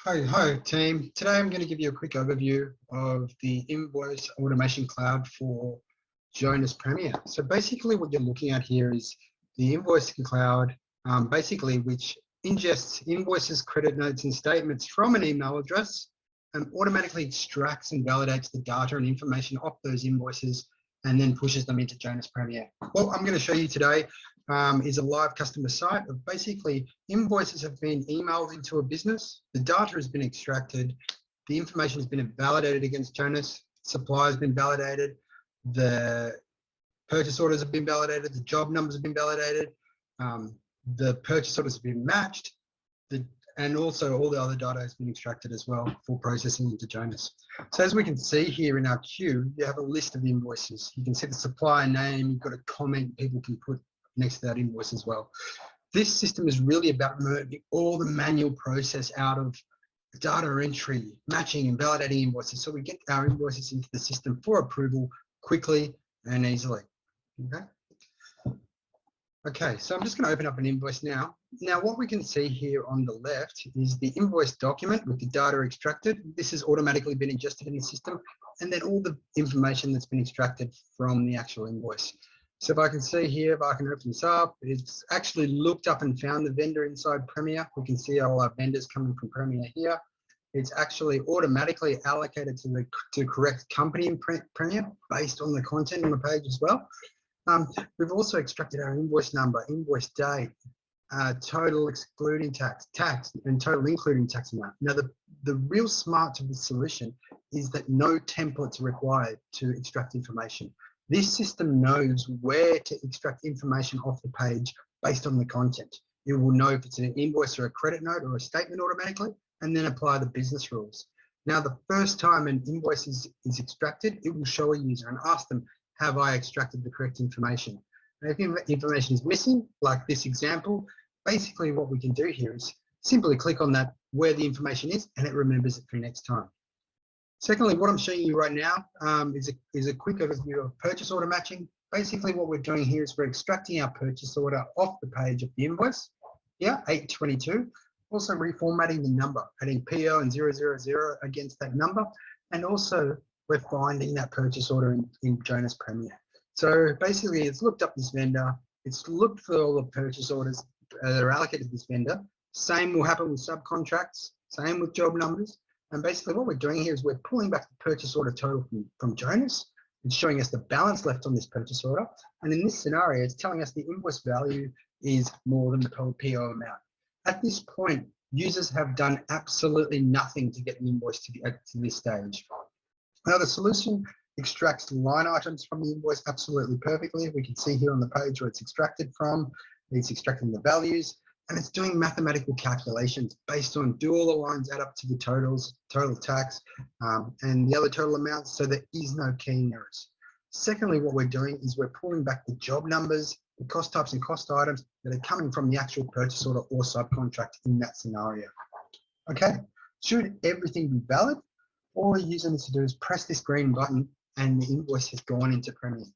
Hi team. Today I'm going to give you a quick overview of the Invoice Automation Cloud for Jonas Premier. So basically what you're looking at here is the Invoice Cloud, which ingests invoices, credit notes and statements from an email address and automatically extracts and validates the data and information off those invoices and then pushes them into Jonas Premier. What I'm going to show you today is a live customer site of basically invoices have been emailed into a business, the data has been extracted, the information has been validated against Jonas, supply has been validated, the purchase orders have been validated, the job numbers have been validated, the purchase orders have been matched, and also all the other data has been extracted as well for processing into Jonas. So as we can see here in our queue, you have a list of invoices. You can see the supplier name, you've got a comment people can put next to that invoice as well. This system is really about removing all the manual process out of data entry, matching and validating invoices. So we get our invoices into the system for approval quickly and easily. Okay, so I'm just going to open up an invoice now. Now what we can see here on the left is the invoice document with the data extracted. This has automatically been ingested in the system, and then all the information that's been extracted from the actual invoice. So if I can see here, if I can open this up, it's actually looked up and found the vendor inside Premier. We can see all our vendors coming from Premier here. It's actually automatically allocated to the correct company in Premier based on the content on the page as well. We've also extracted our invoice number, invoice date, total excluding tax, and total including tax amount. Now, the real smart of the solution is that no templates are required to extract information. This system knows where to extract information off the page based on the content. It will know if it's an invoice or a credit note or a statement automatically, and then apply the business rules. Now, the first time an invoice is extracted, it will show a user and ask them, have I extracted the correct information? And if information is missing, like this example, basically what we can do here is simply click on that where the information is, and it remembers it for next time. Secondly, what I'm showing you right now is a quick overview of purchase order matching. Basically what we're doing here is we're extracting our purchase order off the page of the invoice, 822, also reformatting the number, adding PO and 000 against that number, and also we're finding that purchase order in Jonas Premier. So basically it's looked up this vendor, it's looked for all the purchase orders that are allocated to this vendor. Same will happen with subcontracts, same with job numbers. And basically what we're doing here is we're pulling back the purchase order total from Jonas. It's showing us the balance left on this purchase order. And in this scenario, it's telling us the invoice value is more than the total PO amount. At this point, users have done absolutely nothing to get the invoice to this stage. Now the solution extracts line items from the invoice absolutely perfectly. We can see here on the page where it's extracted from, it's extracting the values, and it's doing mathematical calculations based on do all the lines add up to the totals, total tax, and the other total amounts, so there is no keying errors. Secondly, what we're doing is we're pulling back the job numbers, the cost types and cost items that are coming from the actual purchase order or subcontract in that scenario. Okay, should everything be valid, all the user needs to do is press this green button and the invoice has gone into Premier.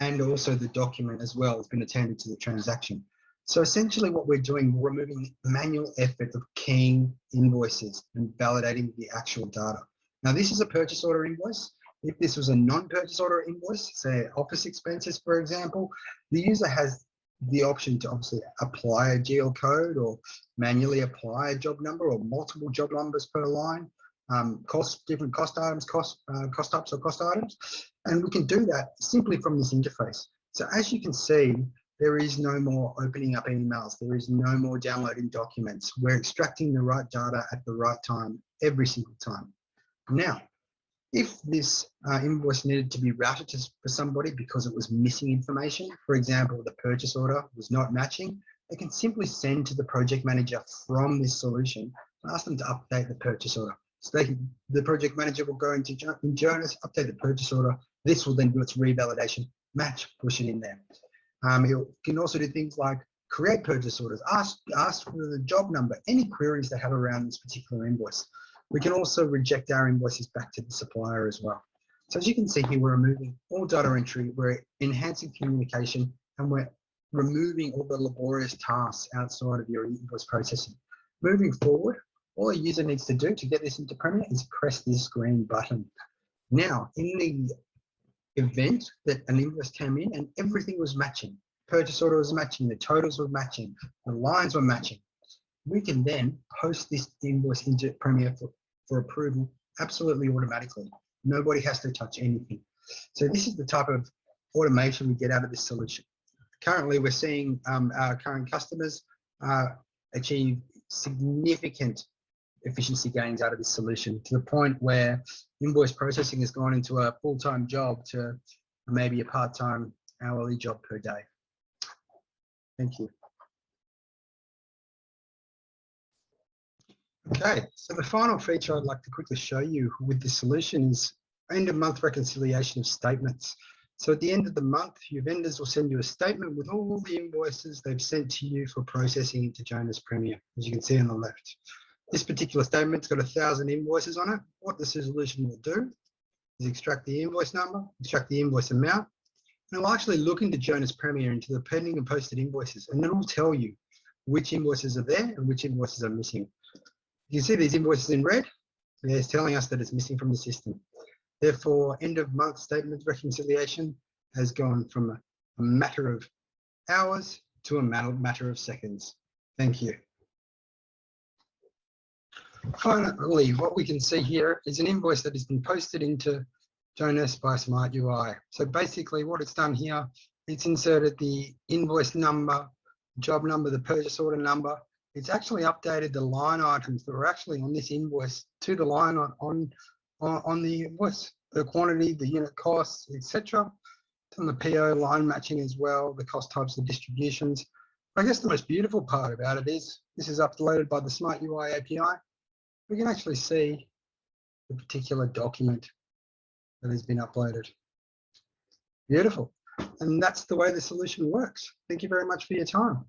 And also the document as well has been attended to the transaction. So essentially what we're doing, we're removing the manual effort of keying invoices and validating the actual data. Now this is a purchase order invoice. If this was a non-purchase order invoice, say office expenses, for example, the user has the option to obviously apply a GL code or manually apply a job number or multiple job numbers per line. Different cost items, cost types or cost items, and we can do that simply from this interface. So as you can see, there is no more opening up emails, there is no more downloading documents. We're extracting the right data at the right time every single time. Now, if this invoice needed to be routed for somebody because it was missing information, for example, the purchase order was not matching, they can simply send to the project manager from this solution and ask them to update the purchase order. So the project manager will go into Jonas, update the purchase order. This will then do its revalidation, match, push it in there. It can also do things like create purchase orders, ask for the job number, any queries they have around this particular invoice. We can also reject our invoices back to the supplier as well. So as you can see here, we're removing all data entry, we're enhancing communication, and we're removing all the laborious tasks outside of your invoice processing. Moving forward, All a user needs to do to get this into Premiere is press this green button. Now, in the event that an invoice came in and everything was matching, purchase order was matching, the totals were matching, the lines were matching, we can then post this invoice into Premiere for approval absolutely automatically. Nobody has to touch anything. So this is the type of automation we get out of this solution. Currently, we're seeing our current customers achieve significant efficiency gains out of this solution, to the point where invoice processing has gone into a full-time job to maybe a part-time hourly job per day. Thank you. Okay, so the final feature I'd like to quickly show you with this solution is end of month reconciliation of statements. So at the end of the month, your vendors will send you a statement with all the invoices they've sent to you for processing into Jonas Premiere, as you can see on the left. This particular statement's got 1,000 invoices on it. What the solution will do is extract the invoice number, extract the invoice amount, and it'll actually look into Jonas Premiere, into the pending and posted invoices, and it'll tell you which invoices are there and which invoices are missing. You can see these invoices in red. It's telling us that it's missing from the system. Therefore, end of month statement reconciliation has gone from a matter of hours to a matter of seconds. Thank you. Finally, what we can see here is an invoice that has been posted into Jonas by SmartUi. So basically what it's done here, it's inserted the invoice number, job number, the purchase order number. It's actually updated the line items that were actually on this invoice to the line on the invoice, the quantity, the unit costs, etc. It's on the PO line matching as well, the cost types, the distributions. I guess the most beautiful part about it is this is uploaded by the SmartUi API. We can actually see the particular document that has been uploaded. Beautiful. And that's the way the solution works. Thank you very much for your time.